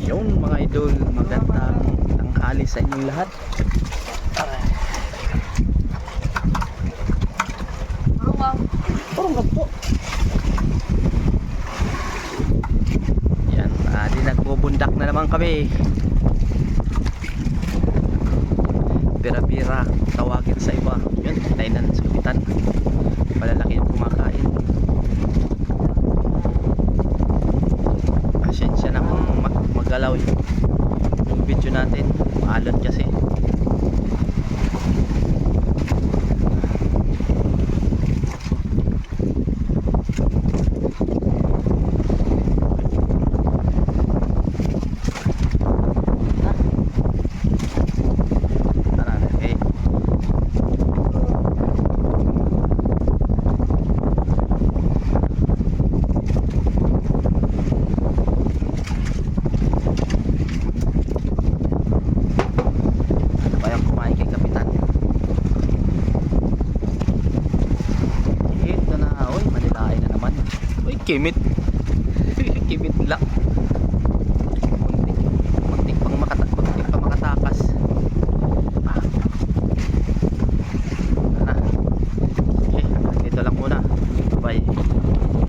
Yun mga idol, magandang tanghali sa inyong lahat. Parang po. Yan, di nagbubundak na naman kami. Pira-pira, tawagin sa iba. Yun, tainan sa kapitan. Malalaki yung kumakain. Asensya na kung magalaw yung video natin. Maalon kasi. Kimit. Kimit lang.